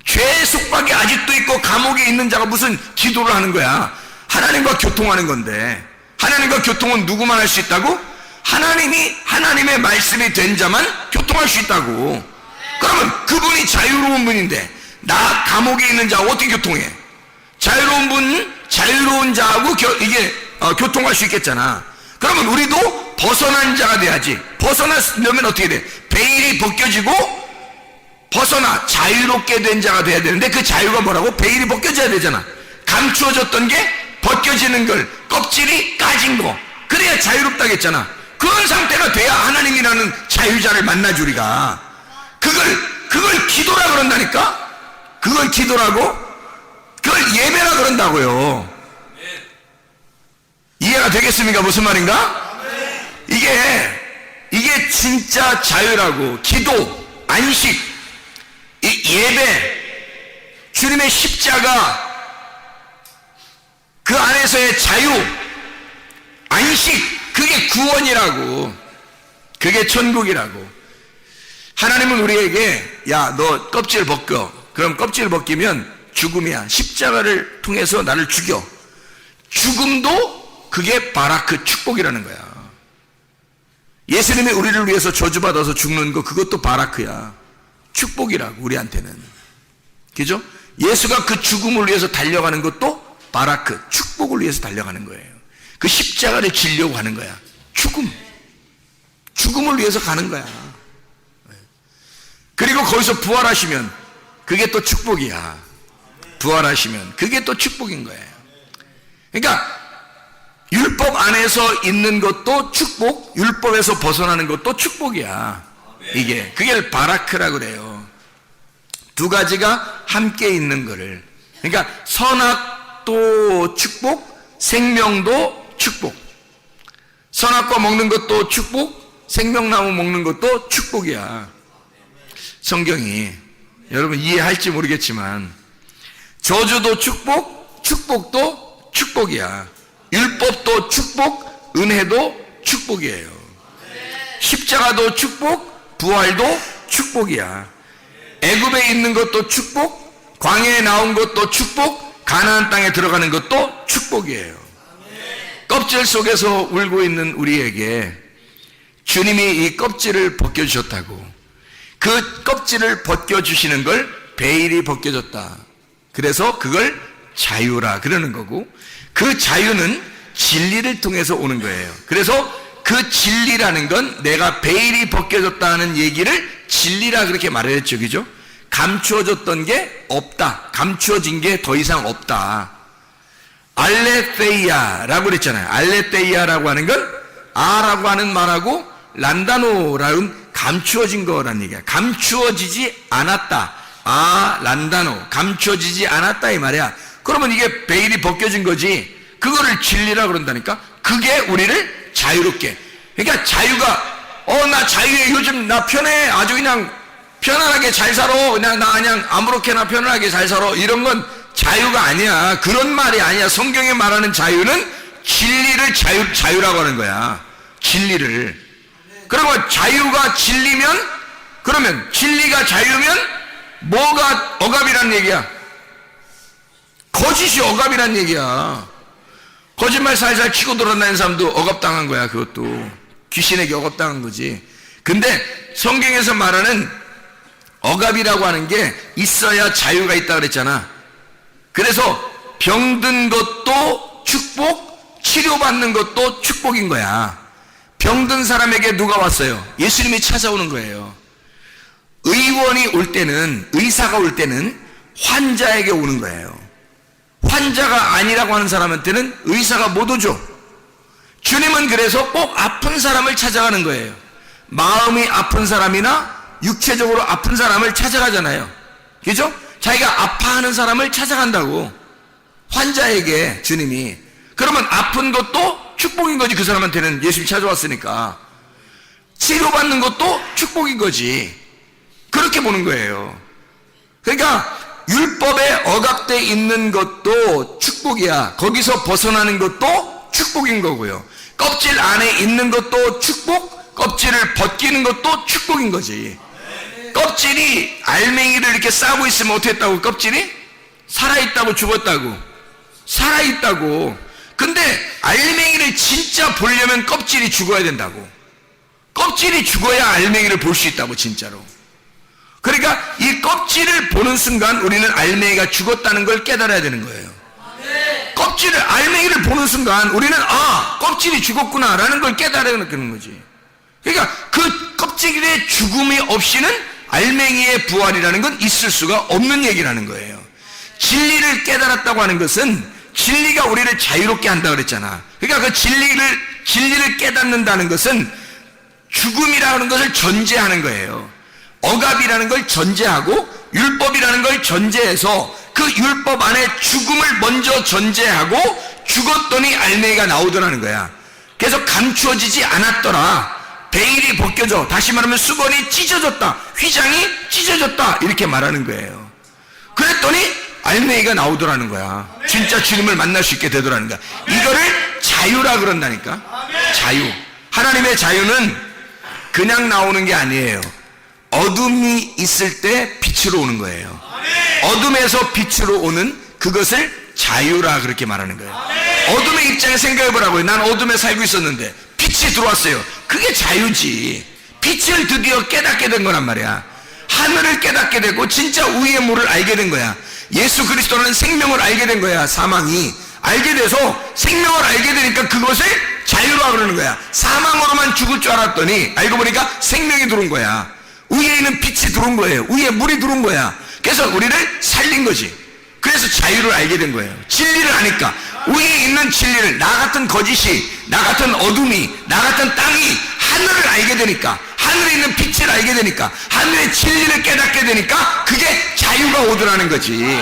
죄의 속박이 아직도 있고 감옥에 있는 자가 무슨 기도를 하는 거야? 하나님과 교통하는 건데. 하나님과 교통은 누구만 할 수 있다고? 하나님의 말씀이 된 자만 교통할 수 있다고. 그러면 그분이 자유로운 분인데 나 감옥에 있는 자하고 어떻게 교통해? 자유로운 자하고 교통할 수 있겠잖아. 그러면 우리도 벗어난 자가 돼야지. 벗어나려면 어떻게 돼? 베일이 벗겨지고 벗어나 자유롭게 된 자가 돼야 되는데 그 자유가 뭐라고? 베일이 벗겨져야 되잖아. 감추어졌던 게 벗겨지는 걸, 껍질이 까진 거. 그래야 자유롭다겠잖아. 그런 상태가 돼야 하나님이라는 자유자를 만나지 우리가. 그걸 기도라 그런다니까? 그걸 기도라고? 그걸 예배라 그런다고요. 이해가 되겠습니까? 무슨 말인가? 이게 진짜 자유라고. 기도, 안식, 이 예배, 주님의 십자가, 그 안에서의 자유, 안식, 그게 구원이라고. 그게 천국이라고. 하나님은 우리에게 야, 너 껍질 벗겨. 그럼 껍질 벗기면 죽음이야. 십자가를 통해서 나를 죽여. 죽음도 그게 바라크, 축복이라는 거야. 예수님이 우리를 위해서 저주받아서 죽는 거 그것도 바라크야. 축복이라고 우리한테는. 그죠? 예수가 그 죽음을 위해서 달려가는 것도 바라크, 축복을 위해서 달려가는 거예요. 그 십자가를 지려고 하는 거야. 죽음을 위해서 가는 거야. 그리고 거기서 부활하시면 그게 또 축복이야. 부활하시면 그게 또 축복인 거예요. 그러니까 율법 안에서 있는 것도 축복, 율법에서 벗어나는 것도 축복이야. 그게 바라크라고 그래요. 두 가지가 함께 있는 거를. 그러니까 선악도 축복, 생명도 축복. 선악과 먹는 것도 축복, 생명나무 먹는 것도 축복이야. 성경이 여러분 이해할지 모르겠지만 저주도 축복, 축복도 축복이야. 율법도 축복, 은혜도 축복이에요. 십자가도 축복, 부활도 축복이야. 애굽에 있는 것도 축복, 광야에 나온 것도 축복, 가나안 땅에 들어가는 것도 축복이에요. 껍질 속에서 울고 있는 우리에게 주님이 이 껍질을 벗겨주셨다고. 그 껍질을 벗겨주시는 걸 베일이 벗겨졌다. 그래서 그걸 자유라 그러는 거고, 그 자유는 진리를 통해서 오는 거예요. 그래서 그 진리라는 건 내가 베일이 벗겨졌다는 얘기를 진리라 그렇게 말했죠. 그죠? 감추어졌던 게 없다. 감추어진 게 더 이상 없다. 알레테이아라고 그랬잖아요. 알레테이아라고 하는 건 아라고 하는 말하고 란다노라는 감추어진 거란 얘기야. 감추어지지 않았다. 아, 란다노. 감추어지지 않았다 이 말이야. 그러면 이게 베일이 벗겨진 거지. 그거를 진리라 그런다니까. 그게 우리를 자유롭게. 그러니까 자유가 나 자유해. 요즘 나 편해. 아주 그냥 편안하게 잘 살아. 나 그냥 아무렇게나 편안하게 잘 살아. 이런 건 자유가 아니야. 그런 말이 아니야. 성경에 말하는 자유는 진리를 자유라고 하는 거야. 진리를. 그러면 자유가 진리면, 그러면 진리가 자유면 뭐가 억압이란 얘기야? 거짓이 억압이란 얘기야. 거짓말 살살 치고 돌아다니는 사람도 억압당한 거야. 그것도 귀신에게 억압당한 거지. 근데 성경에서 말하는 억압이라고 하는 게 있어야 자유가 있다 그랬잖아. 그래서 병든 것도 축복, 치료받는 것도 축복인 거야. 병든 사람에게 누가 왔어요? 예수님이 찾아오는 거예요. 의원이 올 때는, 의사가 올 때는 환자에게 오는 거예요. 환자가 아니라고 하는 사람한테는 의사가 못 오죠. 주님은 그래서 꼭 아픈 사람을 찾아가는 거예요. 마음이 아픈 사람이나 육체적으로 아픈 사람을 찾아가잖아요. 그죠? 자기가 아파하는 사람을 찾아간다고. 환자에게 주님이. 그러면 아픈 것도 축복인 거지. 그 사람한테는 예수님이 찾아왔으니까. 치료받는 것도 축복인 거지. 그렇게 보는 거예요. 그러니까 율법에 억압되어 있는 것도 축복이야. 거기서 벗어나는 것도 축복인 거고요. 껍질 안에 있는 것도 축복, 껍질을 벗기는 것도 축복인 거지. 껍질이 알맹이를 이렇게 싸고 있으면 어떻게 했다고? 껍질이? 살아있다고 죽었다고? 살아있다고. 근데 알맹이를 진짜 보려면 껍질이 죽어야 된다고. 껍질이 죽어야 알맹이를 볼 수 있다고, 진짜로. 그러니까 이 껍질을 보는 순간 우리는 알맹이가 죽었다는 걸 깨달아야 되는 거예요. 껍질을, 알맹이를 보는 순간 우리는 껍질이 죽었구나 라는 걸 깨달아야 되는 거지. 그러니까 그 껍질의 죽음이 없이는 알맹이의 부활이라는 건 있을 수가 없는 얘기라는 거예요. 진리를 깨달았다고 하는 것은 진리가 우리를 자유롭게 한다 그랬잖아. 그러니까 그 진리를 깨닫는다는 것은 죽음이라는 것을 전제하는 거예요. 억압이라는 걸 전제하고 율법이라는 걸 전제해서 그 율법 안에 죽음을 먼저 전제하고 죽었더니 알맹이가 나오더라는 거야. 그래서 감추어지지 않았더라. 베일이 벗겨져. 다시 말하면 수건이 찢어졌다. 휘장이 찢어졌다. 이렇게 말하는 거예요. 그랬더니 알맹이가 나오더라는 거야. 진짜 주님을 만날 수 있게 되더라는 거야. 이거를 자유라 그런다니까. 자유. 하나님의 자유는 그냥 나오는 게 아니에요. 어둠이 있을 때 빛으로 오는 거예요. 어둠에서 빛으로 오는 그것을 자유라 그렇게 말하는 거예요. 어둠의 입장에 생각해보라고요. 난 어둠에 살고 있었는데 빛이 들어왔어요. 그게 자유지. 빛을 드디어 깨닫게 된 거란 말이야. 하늘을 깨닫게 되고 진짜 우위의 물을 알게 된 거야. 예수 그리스도는 생명을 알게 된 거야. 사망이 알게 돼서 생명을 알게 되니까 그것을 자유라 그러는 거야. 사망으로만 죽을 줄 알았더니 알고 보니까 생명이 들어온 거야. 위에 있는 빛이 들어온 거예요. 위에 물이 들어온 거야. 그래서 우리를 살린 거지. 그래서 자유를 알게 된 거예요. 진리를 아니까. 위에 있는 진리를, 나 같은 거짓이, 나 같은 어둠이, 나 같은 땅이 하늘을 알게 되니까, 하늘에 있는 빛을 알게 되니까, 하늘의 진리를 깨닫게 되니까 그게 자유가 오더라는 거지.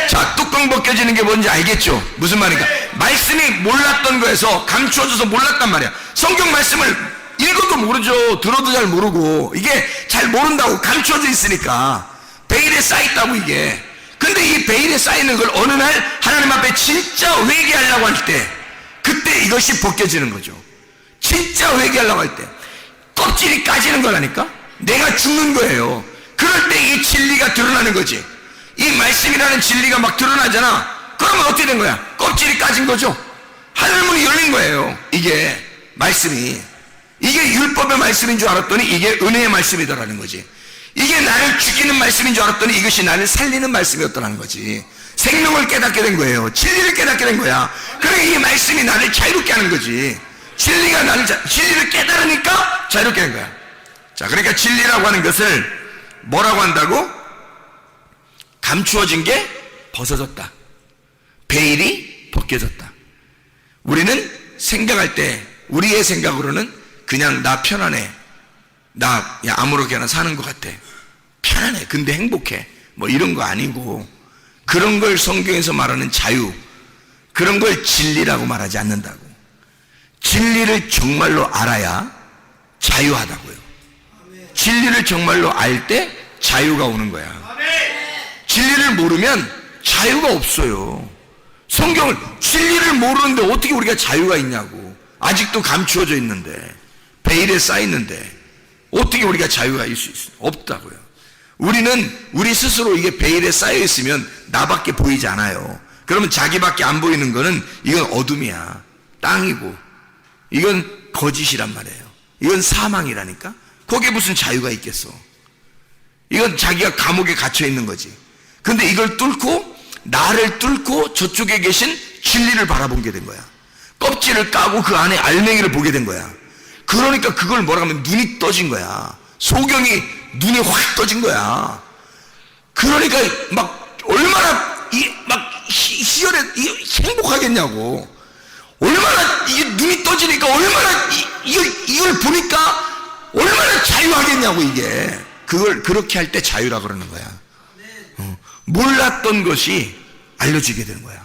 자, 뚜껑 벗겨지는 게 뭔지 알겠죠? 무슨 말인가? 말씀이 몰랐던 거에서 감추어져서 몰랐단 말이야. 성경 말씀을 읽어도 모르죠. 들어도 잘 모르고. 이게 잘 모른다고. 감추어져 있으니까. 베일에 쌓여있다고 이게. 그 근데 이 베일에 쌓이는 걸 어느 날 하나님 앞에 진짜 회개하려고 할 때, 그때 이것이 벗겨지는 거죠. 진짜 회개하려고 할 때 껍질이 까지는 거라니까. 내가 죽는 거예요. 그럴 때 이 진리가 드러나는 거지. 이 말씀이라는 진리가 막 드러나잖아. 그러면 어떻게 된 거야? 껍질이 까진 거죠. 하늘문이 열린 거예요. 이게 말씀이, 이게 율법의 말씀인 줄 알았더니 이게 은혜의 말씀이더라는 거지. 이게 나를 죽이는 말씀인 줄 알았더니 이것이 나를 살리는 말씀이었더라는 거지. 생명을 깨닫게 된 거예요. 진리를 깨닫게 된 거야. 그러니까 이 말씀이 나를 자유롭게 하는 거지. 진리가 진리를 깨달으니까 자유롭게 된 거야. 자, 그러니까 진리라고 하는 것을 뭐라고 한다고? 감추어진 게 벗어졌다. 베일이 벗겨졌다. 우리는 생각할 때 우리의 생각으로는 그냥 나 편안해, 나 그냥 아무렇게나 사는 것 같아, 편안해, 근데 행복해, 뭐 이런 거 아니고, 그런 걸 성경에서 말하는 자유, 그런 걸 진리라고 말하지 않는다고. 진리를 정말로 알아야 자유하다고요. 진리를 정말로 알 때 자유가 오는 거야. 진리를 모르면 자유가 없어요. 성경을, 진리를 모르는데 어떻게 우리가 자유가 있냐고. 아직도 감추어져 있는데, 베일에 쌓이는데 어떻게 우리가 자유가 있을 수 있어요? 없다고요. 우리는 우리 스스로 이게 베일에 쌓여 있으면 나밖에 보이지 않아요. 그러면 자기밖에 안 보이는 거는 이건 어둠이야, 땅이고, 이건 거짓이란 말이에요. 이건 사망이라니까. 거기에 무슨 자유가 있겠어. 이건 자기가 감옥에 갇혀 있는 거지. 근데 이걸 뚫고, 나를 뚫고 저쪽에 계신 진리를 바라본 게 된 거야. 껍질을 까고 그 안에 알맹이를 보게 된 거야. 그러니까 그걸 뭐라 하면 눈이 떠진 거야. 소경이 눈이 확 떠진 거야. 그러니까 막 얼마나 희열해, 행복하겠냐고. 얼마나 이게 눈이 떠지니까 얼마나 이걸 보니까 얼마나 자유하겠냐고. 이게 그걸 그렇게 할 때 자유라 그러는 거야. 몰랐던 것이 알려지게 되는 거야.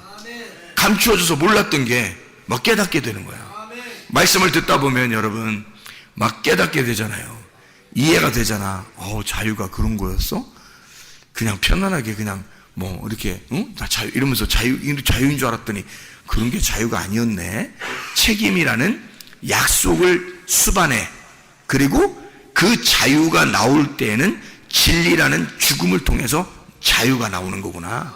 감추어져서 몰랐던 게 막 깨닫게 되는 거야. 말씀을 듣다 보면 여러분 막 깨닫게 되잖아요. 이해가 되잖아. 자유가 그런 거였어? 그냥 편안하게 그냥 뭐 이렇게 나 자유 이러면서 자유인 줄 알았더니 그런 게 자유가 아니었네. 책임이라는 약속을 수반해. 그리고 그 자유가 나올 때에는 진리라는 죽음을 통해서 자유가 나오는 거구나.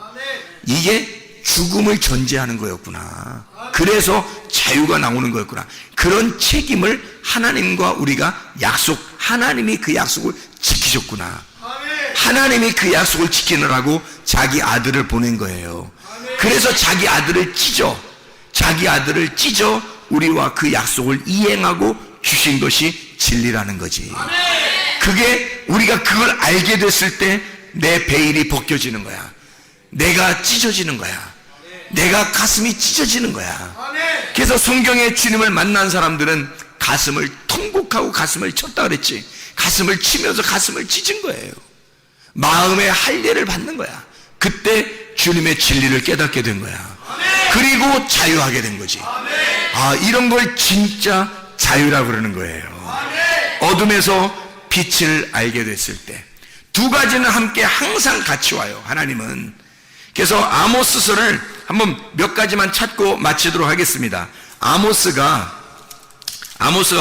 이게 죽음을 전제하는 거였구나. 그래서 자유가 나오는 거였구나. 그런 책임을 하나님과 우리가 하나님이 그 약속을 지키셨구나. 하나님이 그 약속을 지키느라고 자기 아들을 보낸 거예요. 그래서 자기 아들을 찢어 우리와 그 약속을 이행하고 주신 것이 진리라는 거지. 그게 우리가 그걸 알게 됐을 때 내 베일이 벗겨지는 거야. 내가 찢어지는 거야. 내가 가슴이 찢어지는 거야. 그래서 성경에 주님을 만난 사람들은 가슴을 통곡하고 가슴을 쳤다 그랬지. 가슴을 치면서 가슴을 찢은 거예요. 마음의 할례를 받는 거야. 그때 주님의 진리를 깨닫게 된 거야. 그리고 자유하게 된 거지. 이런 걸 진짜 자유라고 그러는 거예요. 어둠에서 빛을 알게 됐을 때 두 가지는 함께 항상 같이 와요. 하나님은. 그래서 아모스서를 한번 몇 가지만 찾고 마치도록 하겠습니다. 아모스가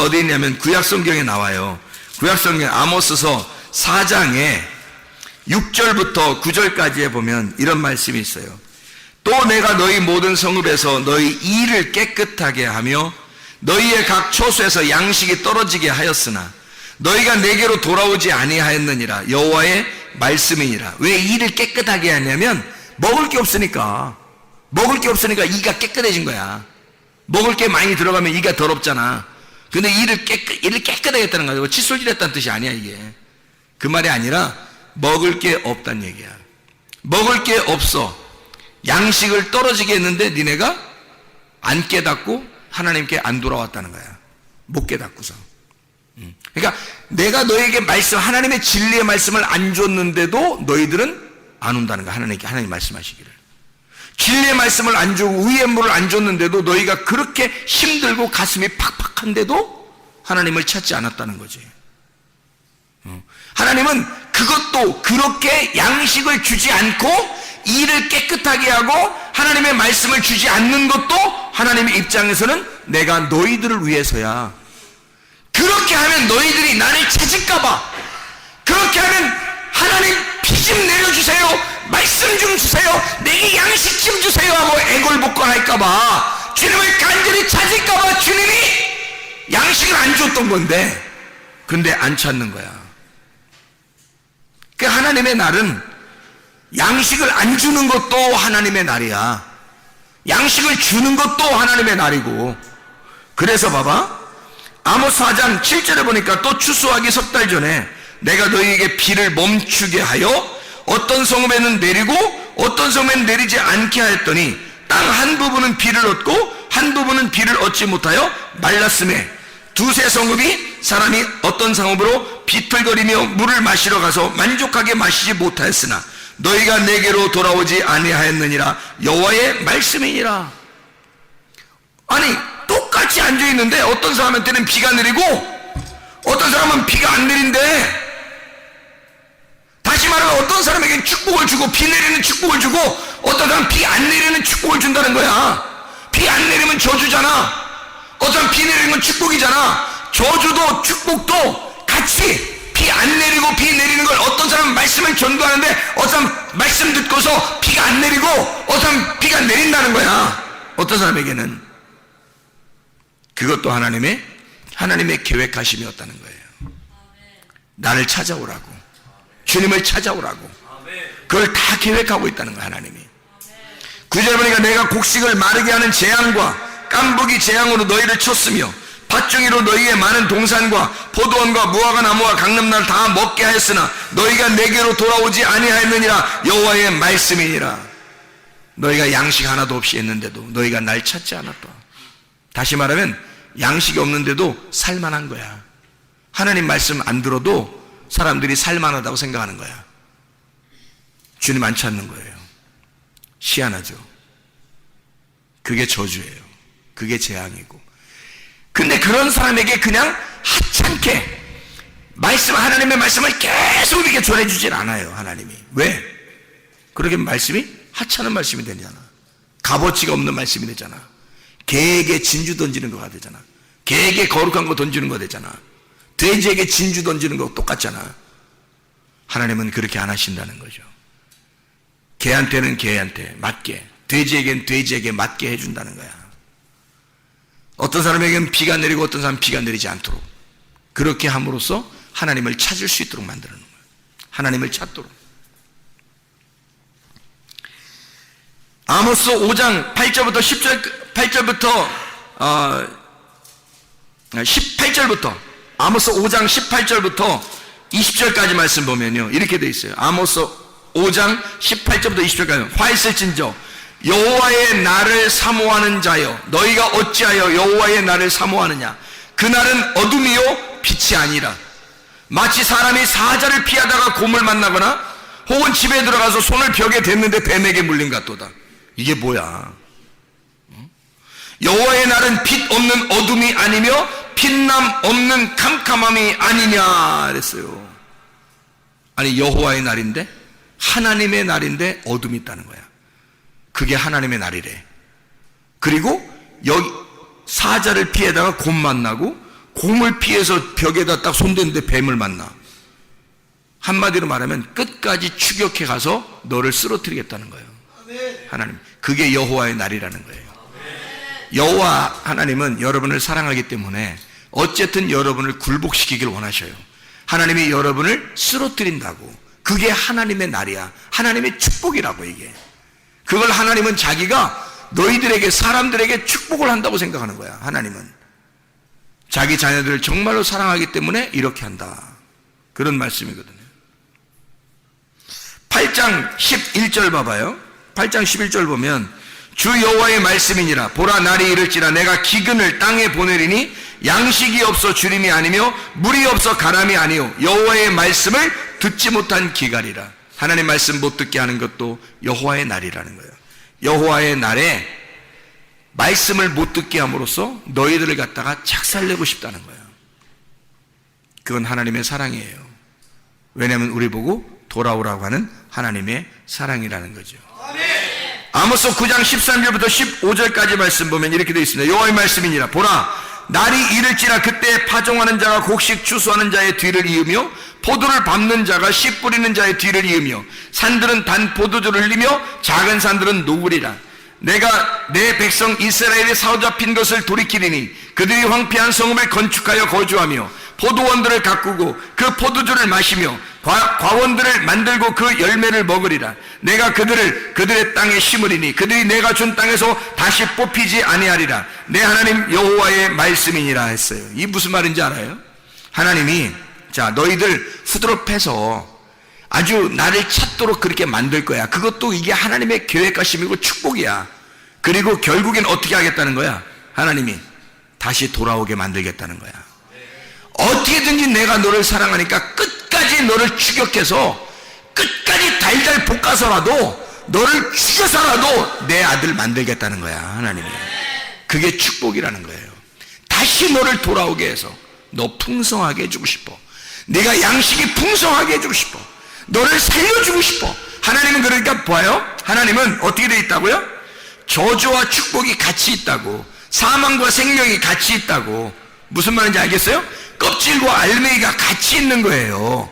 어디 있냐면 구약성경에 나와요. 구약성경 아모스서 4장에 6절부터 9절까지에 보면 이런 말씀이 있어요. 또 내가 너희 모든 성읍에서 너희 이를 깨끗하게 하며 너희의 각 초소에서 양식이 떨어지게 하였으나 너희가 내게로 돌아오지 아니하였느니라. 여호와의 말씀이니라. 왜 이를 깨끗하게 하냐면 먹을 게 없으니까 이가 깨끗해진 거야. 먹을 게 많이 들어가면 이가 더럽잖아. 근데 이를 깨끗하게 했다는 거야. 칫솔질 했다는 뜻이 아니야. 이게 그 말이 아니라 먹을 게 없다는 얘기야. 먹을 게 없어. 양식을 떨어지게 했는데 니네가 안 깨닫고 하나님께 안 돌아왔다는 거야. 못 깨닫고서. 그러니까 내가 너에게 하나님의 진리의 말씀을 안 줬는데도 너희들은 안 온다는 거야. 하나님 말씀하시기를. 진리의 말씀을 안 주고 의의 물을 안 줬는데도 너희가 그렇게 힘들고 가슴이 팍팍한데도 하나님을 찾지 않았다는 거지. 하나님은 그것도 그렇게 양식을 주지 않고 일을 깨끗하게 하고 하나님의 말씀을 주지 않는 것도 하나님의 입장에서는 내가 너희들을 위해서야. 그렇게 하면 너희들이 나를 찾을까봐, 그렇게 하면 하나님 피 좀 내려주세요, 말씀 좀 주세요, 내게 양식 좀 주세요 하고 애걸복걸할까봐, 주님을 간절히 찾을까봐 주님이 양식을 안 줬던 건데, 근데 안 찾는 거야. 그 하나님의 날은 양식을 안 주는 것도 하나님의 날이야. 양식을 주는 것도 하나님의 날이고. 그래서 봐봐, 아모스 4장 7절에 보니까 또 추수하기 석 달 전에 내가 너희에게 비를 멈추게 하여 어떤 성읍에는 내리고 어떤 성읍에는 내리지 않게 하였더니 땅 한 부분은 비를 얻고 한 부분은 비를 얻지 못하여 말랐음에 두세 성읍이 사람이 어떤 성읍으로 비틀거리며 물을 마시러 가서 만족하게 마시지 못하였으나 너희가 내게로 돌아오지 아니하였느니라. 여호와의 말씀이니라. 아니, 똑같이 앉아있는데 어떤 사람한테는 비가 내리고 어떤 사람은 비가 안 내린대. 다시 말하면 어떤 사람에게는 축복을 주고 비 내리는 축복을 주고 어떤 사람은 비 안 내리는 축복을 준다는 거야. 비 안 내리면 저주잖아. 어떤 사람은 비 내리는 건 축복이잖아. 저주도 축복도 같이, 비 안 내리고 비 내리는 걸 어떤 사람은 말씀을 전도하는데 어떤 사람은 말씀 듣고서 비가 안 내리고 어떤 사람은 비가 내린다는 거야. 어떤 사람에게는. 그것도 하나님의 계획하심이었다는 거예요. 나를 찾아오라고, 주님을 찾아오라고, 그걸 다 계획하고 있다는 거야, 하나님이. 9절 보니까 내가 곡식을 마르게 하는 재앙과 깐부기 재앙으로 너희를 쳤으며 밭중이로 너희의 많은 동산과 포도원과 무화과 나무와 강남날 다 먹게 하였으나 너희가 내게로 돌아오지 아니하였느니라. 여호와의 말씀이니라. 너희가 양식 하나도 없이 했는데도 너희가 날 찾지 않았다. 다시 말하면 양식이 없는데도 살만한 거야. 하나님 말씀 안 들어도 사람들이 살만하다고 생각하는 거야. 주님 안 찾는 거예요. 희한하죠. 그게 저주예요. 그게 재앙이고. 근데 그런 사람에게 그냥 하찮게 하나님의 말씀을 계속 이렇게 전해주질 않아요, 하나님이. 왜? 그렇게 말씀이 하찮은 말씀이 되잖아. 값어치가 없는 말씀이 되잖아. 개에게 진주 던지는 거가 되잖아. 개에게 거룩한 거 던지는 거 되잖아. 돼지에게 진주 던지는 거 똑같잖아. 하나님은 그렇게 안 하신다는 거죠. 개한테는 개한테 맞게, 돼지에게는 돼지에게 맞게 해준다는 거야. 어떤 사람에게는 비가 내리고 어떤 사람은 비가 내리지 않도록, 그렇게 함으로써 하나님을 찾을 수 있도록 만드는 거예요. 하나님을 찾도록. 아모스 5장 8절부터 18절부터 아모스 5장 18절부터 20절까지 말씀 보면요, 이렇게 돼 있어요. 아모스 5장 18절부터 20절까지. 화 있을진저 여호와의 날을 사모하는 자여, 너희가 어찌하여 여호와의 날을 사모하느냐. 그 날은 어둠이요 빛이 아니라 마치 사람이 사자를 피하다가 곰을 만나거나 혹은 집에 들어가서 손을 벽에 댔는데 뱀에게 물린 같도다. 이게 뭐야? 여호와의 날은 빛 없는 어둠이 아니며 빛남 없는 캄캄함이 아니냐 그랬어요. 아니, 여호와의 날인데, 하나님의 날인데 어둠이 있다는 거야. 그게 하나님의 날이래. 그리고 여기 사자를 피해다가 곰 만나고 곰을 피해서 벽에다 딱 손댔는데 뱀을 만나. 한마디로 말하면 끝까지 추격해 가서 너를 쓰러뜨리겠다는 거예요. 하나님, 그게 여호와의 날이라는 거예요. 여호와 하나님은 여러분을 사랑하기 때문에 어쨌든 여러분을 굴복시키길 원하셔요. 하나님이 여러분을 쓰러뜨린다고. 그게 하나님의 날이야. 하나님의 축복이라고. 이게, 그걸 하나님은 자기가 너희들에게, 사람들에게 축복을 한다고 생각하는 거야. 하나님은 자기 자녀들을 정말로 사랑하기 때문에 이렇게 한다, 그런 말씀이거든요. 8장 11절 봐봐요. 8장 11절 보면 주 여호와의 말씀이니라. 보라, 날이 이를지라 내가 기근을 땅에 보내리니 양식이 없어 주림이 아니며 물이 없어 가람이 아니요 여호와의 말씀을 듣지 못한 기갈이라. 하나님 말씀 못 듣게 하는 것도 여호와의 날이라는 거예요. 여호와의 날에 말씀을 못 듣게 함으로써 너희들을 갖다가 착살내고 싶다는 거예요. 그건 하나님의 사랑이에요. 왜냐하면 우리 보고 돌아오라고 하는 하나님의 사랑이라는 거죠. 아모스 9장 13절부터 15절까지 말씀 보면 이렇게 되어 있습니다. 여호와의 말씀이니라. 보라, 날이 이를지라 그때 파종하는 자가 곡식 추수하는 자의 뒤를 이으며 포도를 밟는 자가 씨 뿌리는 자의 뒤를 이으며 산들은 단 포도주를 흘리며 작은 산들은 녹으리라. 내가 내 백성 이스라엘이 사로잡힌 것을 돌이키리니 그들이 황폐한 성읍을 건축하여 거주하며 포도원들을 가꾸고 그 포도주를 마시며 과원들을 만들고 그 열매를 먹으리라. 내가 그들을 그들의 땅에 심으리니 그들이 내가 준 땅에서 다시 뽑히지 아니하리라. 내 하나님 여호와의 말씀이니라 했어요. 이 무슨 말인지 알아요? 하나님이 자 너희들 후드럽해서 아주 나를 찾도록 그렇게 만들 거야. 그것도 이게 하나님의 계획하심이고 축복이야. 그리고 결국엔 어떻게 하겠다는 거야? 하나님이 다시 돌아오게 만들겠다는 거야. 어떻게든지 내가 너를 사랑하니까 끝까지 너를 추격해서 끝까지 달달 볶아서라도 너를 죽여서라도 내 아들 만들겠다는 거야. 하나님이. 그게 축복이라는 거예요. 다시 너를 돌아오게 해서 너 풍성하게 해주고 싶어. 네가 양식이 풍성하게 해주고 싶어. 너를 살려주고 싶어. 하나님은 그러니까 봐요. 하나님은 어떻게 되어 있다고요? 저주와 축복이 같이 있다고. 사망과 생명이 같이 있다고. 무슨 말인지 알겠어요? 껍질과 알맹이가 같이 있는 거예요.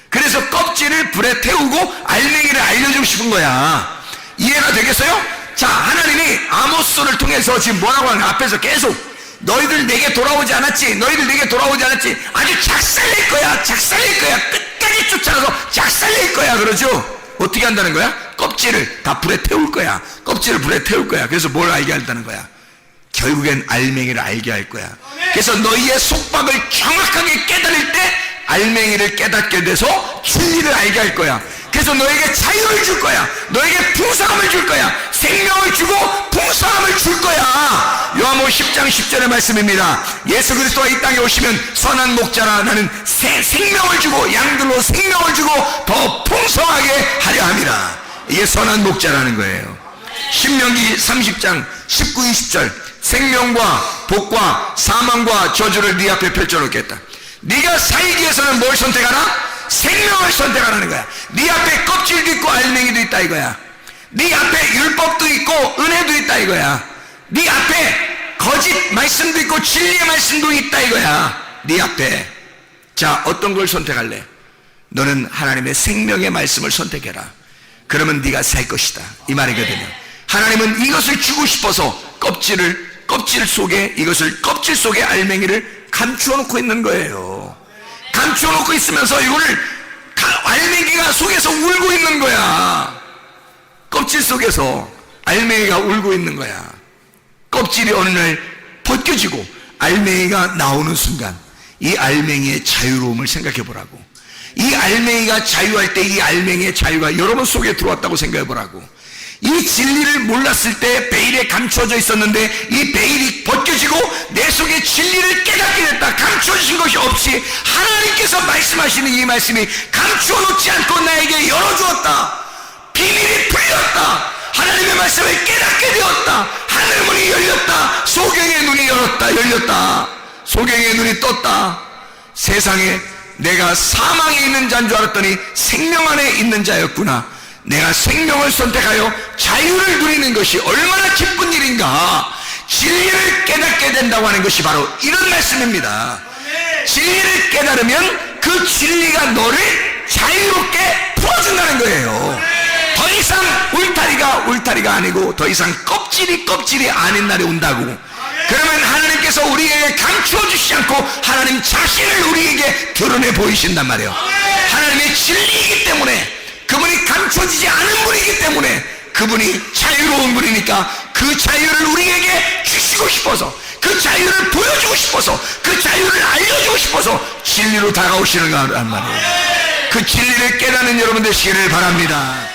그래서 껍질을 불에 태우고 알맹이를 알려주고 싶은 거야. 이해가 되겠어요? 자, 하나님이 아모스를 통해서 지금 뭐라고 하는 앞에서 계속 너희들 내게 돌아오지 않았지? 너희들 내게 돌아오지 않았지? 아주 작살낼 거야. 작살낼 거야. 끝까지 쫓아가서 작살낼 거야. 그러죠? 어떻게 한다는 거야? 껍질을 다 불에 태울 거야. 껍질을 불에 태울 거야. 그래서 뭘 알게 한다는 거야? 결국엔 알맹이를 알게 할 거야. 그래서 너희의 속박을 정확하게 깨달을 때 알맹이를 깨닫게 돼서 진리를 알게 할 거야. 그래서 너에게 자유를 줄 거야. 너에게 풍성함을 줄 거야. 생명을 주고 풍성함을 줄 거야. 요한복음 10장 10절의 말씀입니다. 예수 그리스도가 이 땅에 오시면 선한 목자라 나는 생명을 주고 양들로 생명을 주고 더 풍성하게 하려 함이라. 이게 선한 목자라는 거예요. 신명기 30장 19, 20절 생명과 복과 사망과 저주를 네 앞에 펼쳐놓겠다. 네가 살기 위해서는 뭘 선택하라? 생명을 선택하라는 거야. 네 앞에 껍질도 있고 알맹이도 있다 이거야. 네 앞에 율법도 있고 은혜도 있다 이거야. 네 앞에 거짓 말씀도 있고 진리의 말씀도 있다 이거야. 네 앞에. 자, 어떤 걸 선택할래? 너는 하나님의 생명의 말씀을 선택해라. 그러면 네가 살 것이다 이 말이거든요. 하나님은 이것을 주고 싶어서 껍질 속에 이것을 껍질 속에 알맹이를 감추어 놓고 있는 거예요. 감추어 놓고 있으면서 이거를 알맹이가 속에서 울고 있는 거야. 껍질 속에서 알맹이가 울고 있는 거야. 껍질이 어느 날 벗겨지고 알맹이가 나오는 순간 이 알맹이의 자유로움을 생각해 보라고. 이 알맹이가 자유할 때 이 알맹이의 자유가 여러분 속에 들어왔다고 생각해 보라고. 이 진리를 몰랐을 때 베일에 감춰져 있었는데 이 베일이 벗겨지고 내 속에 진리를 깨닫게 됐다. 감춰주신 것이 없이 하나님께서 말씀하시는 이 말씀이 감추어 놓지 않고 나에게 열어주었다. 비밀이 풀렸다. 하나님의 말씀을 깨닫게 되었다. 하늘 문이 열렸다. 소경의 눈이 열렸다. 소경의 눈이 떴다. 세상에 내가 사망에 있는 자인 줄 알았더니 생명 안에 있는 자였구나. 내가 생명을 선택하여 자유를 누리는 것이 얼마나 기쁜 일인가. 진리를 깨닫게 된다고 하는 것이 바로 이런 말씀입니다. 진리를 깨달으면 그 진리가 너를 자유롭게 풀어준다는 거예요. 더 이상 울타리가 아니고 더 이상 껍질이 아닌 날이 온다고. 그러면 하나님께서 우리에게 감추어 주시지 않고 하나님 자신을 우리에게 드러내 보이신단 말이에요. 하나님의 진리이기 때문에, 그분이 감춰지지 않은 분이기 때문에, 그분이 자유로운 분이니까 그 자유를 우리에게 주시고 싶어서, 그 자유를 보여주고 싶어서, 그 자유를 알려주고 싶어서 진리로 다가오시는 거란 말이에요. 그 진리를 깨닫는 여러분 되시기를 바랍니다.